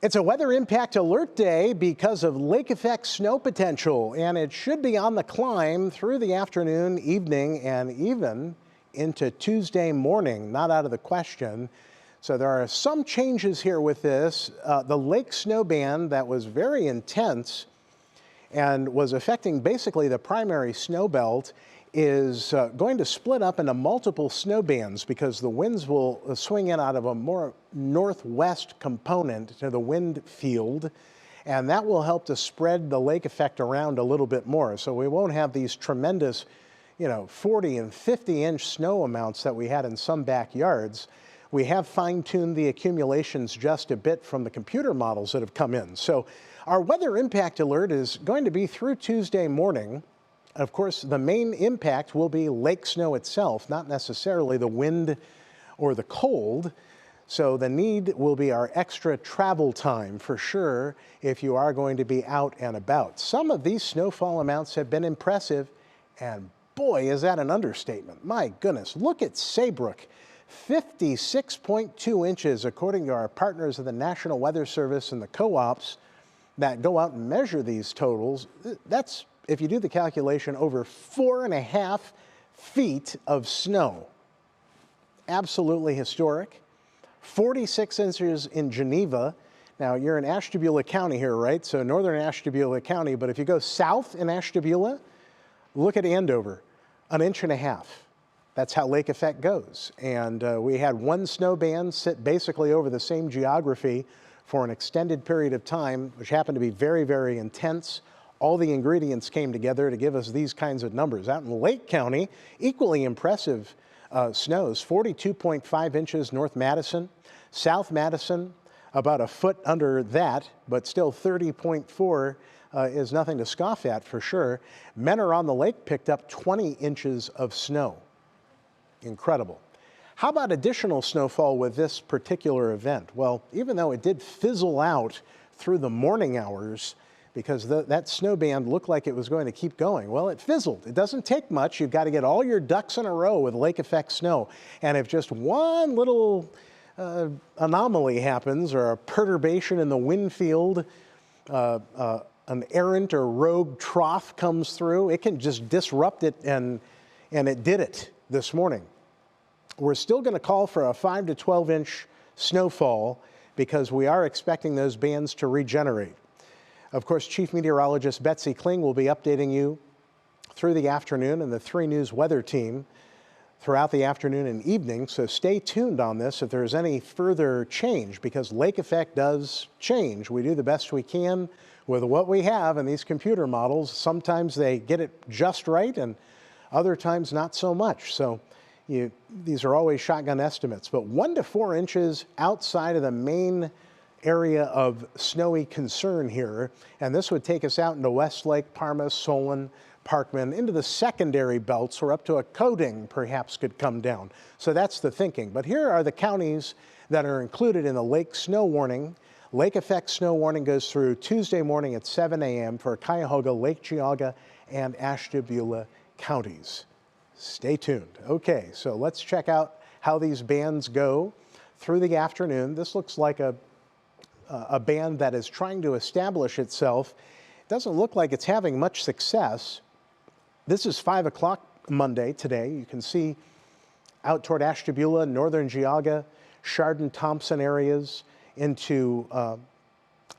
It's a weather impact alert day because of lake effect snow potential, and it should be on the climb through the afternoon, evening, and even into Tuesday morning. Not out of the question. So there are some changes here with this. The lake snow band that was very intense and was affecting basically the primary snow belt is going to split up into multiple snow bands because the winds will swing in out of a more northwest component to the wind field, and that will help to spread the lake effect around a little bit more. So we won't have these tremendous, 40 and 50 inch snow amounts that we had in some backyards. We have fine-tuned the accumulations just a bit from the computer models that have come in. So our weather impact alert is going to be through Tuesday morning. Of course, the main impact will be lake snow itself, not necessarily the wind or the cold. So the need will be our extra travel time for sure if you are going to be out and about. Some of these snowfall amounts have been impressive, and boy, is that an understatement. My goodness, look at Saybrook, 56.2 inches according to our partners of the National Weather Service and the co-ops that go out and measure these totals. That's, if you do the calculation, over 4.5 feet of snow. Absolutely historic. 46 inches in Geneva. Now, you're in Ashtabula County here, right? So northern Ashtabula County, but if you go south in Ashtabula, look at Andover, 1.5 inches. That's how lake effect goes. And we had one snow band sit basically over the same geography for an extended period of time, which happened to be very, very intense. All the ingredients came together to give us these kinds of numbers. Out in Lake County, equally impressive snows, 42.5 inches North Madison, South Madison, about a foot under that, but still 30.4 is nothing to scoff at for sure. Menor on the Lake picked up 20 inches of snow. Incredible. How about additional snowfall with this particular event? Well, even though it did fizzle out through the morning hours, because that snow band looked like it was going to keep going. Well, it fizzled. It doesn't take much. You've got to get all your ducks in a row with lake effect snow. And if just one little anomaly happens or a perturbation in the wind field, an errant or rogue trough comes through, it can just disrupt it, and it did it this morning. We're still going to call for a 5 to 12 inch snowfall because we are expecting those bands to regenerate. Of course, Chief Meteorologist Betsy Kling will be updating you through the afternoon, and the 3 News weather team throughout the afternoon and evening. So stay tuned on this if there's any further change, because lake effect does change. We do the best we can with what we have in these computer models. Sometimes they get it just right, and other times not so much. So these are always shotgun estimates, but 1 to 4 inches outside of the main area of snowy concern here, and this would take us out into Westlake, Parma, Solon, Parkman, into the secondary belts, or up to a coating perhaps could come down. So that's the thinking. But here are the counties that are included in the lake snow warning. Lake effect snow warning goes through Tuesday morning at 7 a.m. for Cuyahoga, Lake Geauga, and Ashtabula counties. Stay tuned. Okay, so let's check out how these bands go through the afternoon. This looks like a band that is trying to establish itself. It doesn't look like it's having much success. This is 5 o'clock Monday today. You can see out toward Ashtabula, northern Geauga, Chardon-Thompson areas into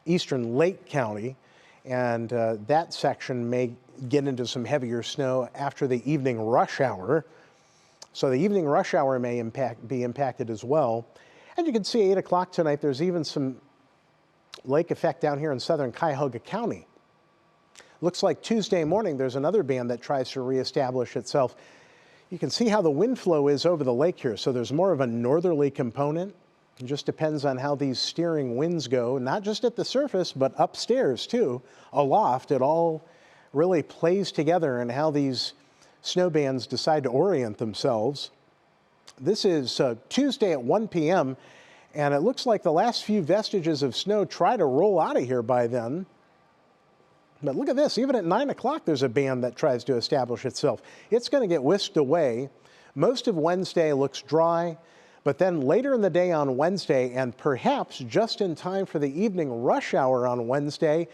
eastern Lake County, and that section may get into some heavier snow after the evening rush hour. So the evening rush hour may be impacted as well. And you can see 8 o'clock tonight, there's even some lake effect down here in southern Cuyahoga County. Looks like Tuesday morning there's another band that tries to reestablish itself. You can see how the wind flow is over the lake here. So there's more of a northerly component. It just depends on how these steering winds go, not just at the surface, but upstairs too, aloft. It all really plays together in how these snow bands decide to orient themselves. This is Tuesday at 1 p.m. and it looks like the last few vestiges of snow try to roll out of here by then. But look at this, even at 9 o'clock, there's a band that tries to establish itself. It's going to get whisked away. Most of Wednesday looks dry. But then later in the day on Wednesday, and perhaps just in time for the evening rush hour on Wednesday,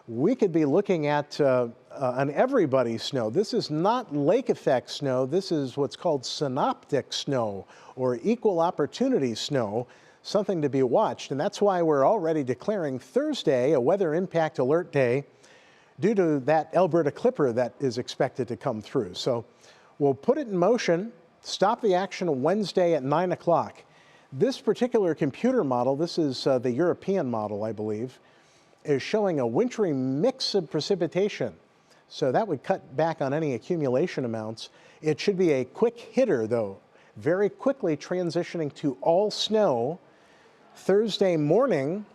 we could be looking at an everybody snow. This is not lake effect snow. This is what's called synoptic snow or equal opportunity snow, something to be watched. And that's why we're already declaring Thursday a weather impact alert day due to that Alberta Clipper that is expected to come through. So we'll put it in motion, stop the action Wednesday at 9 o'clock. This particular computer model, this is the European model, I believe, is showing a wintry mix of precipitation. So that would cut back on any accumulation amounts. It should be a quick hitter, though, very quickly transitioning to all snow. Thursday morning,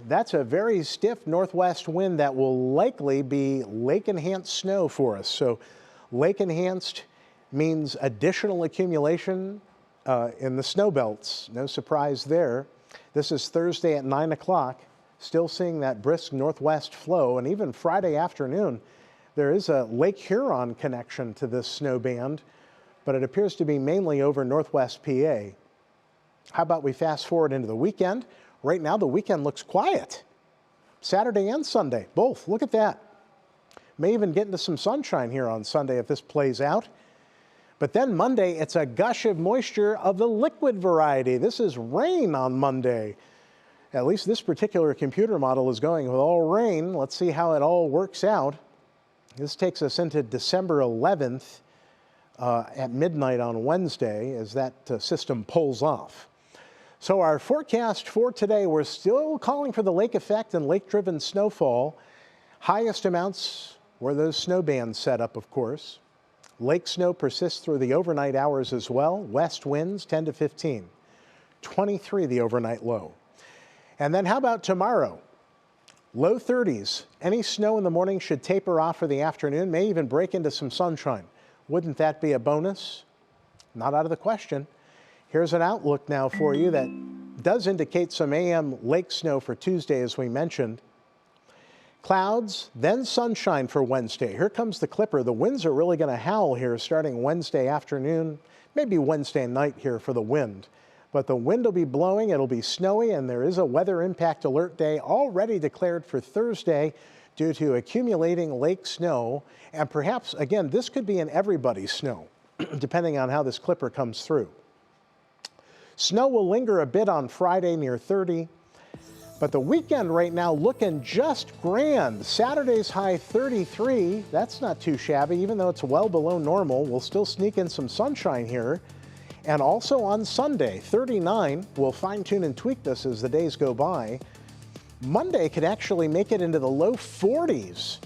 that's a very stiff northwest wind that will likely be lake-enhanced snow for us. So lake-enhanced means additional accumulation in the snow belts. No surprise there. This is Thursday at 9 o'clock. Still seeing that brisk northwest flow, and even Friday afternoon, there is a Lake Huron connection to this snow band, but it appears to be mainly over northwest PA. How about we fast forward into the weekend? Right now, the weekend looks quiet. Saturday and Sunday, both. Look at that. May even get into some sunshine here on Sunday if this plays out. But then Monday, it's a gush of moisture of the liquid variety. This is rain on Monday. At least this particular computer model is going with all rain. Let's see how it all works out. This takes us into December 11th at midnight on Wednesday as that system pulls off. So our forecast for today, we're still calling for the lake effect and lake-driven snowfall. Highest amounts where those snow bands set up, of course. Lake snow persists through the overnight hours as well. West winds 10 to 15. 23 the overnight low. And then how about tomorrow? Low 30s. Any snow in the morning should taper off for the afternoon, may even break into some sunshine. Wouldn't that be a bonus? Not out of the question. Here's an outlook now for you that does indicate some AM lake snow for Tuesday, as we mentioned. Clouds, then sunshine for Wednesday. Here comes the Clipper. The winds are really going to howl here starting Wednesday afternoon, maybe Wednesday night here for the wind. But the wind will be blowing, it'll be snowy, and there is a weather impact alert day already declared for Thursday due to accumulating lake snow. And perhaps, again, this could be an everybody's snow, depending on how this Clipper comes through. Snow will linger a bit on Friday near 30, but the weekend right now looking just grand. Saturday's high 33, that's not too shabby, even though it's well below normal. We'll still sneak in some sunshine here. And also on Sunday, 39, we'll fine-tune and tweak this as the days go by. Monday could actually make it into the low 40s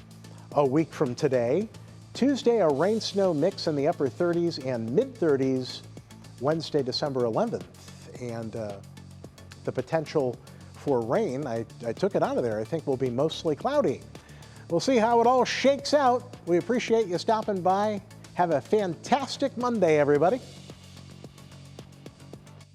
a week from today. Tuesday, a rain-snow mix in the upper 30s and mid-30s Wednesday, December 11th. And the potential for rain, I took it out of there, I think will be mostly cloudy. We'll see how it all shakes out. We appreciate you stopping by. Have a fantastic Monday, everybody.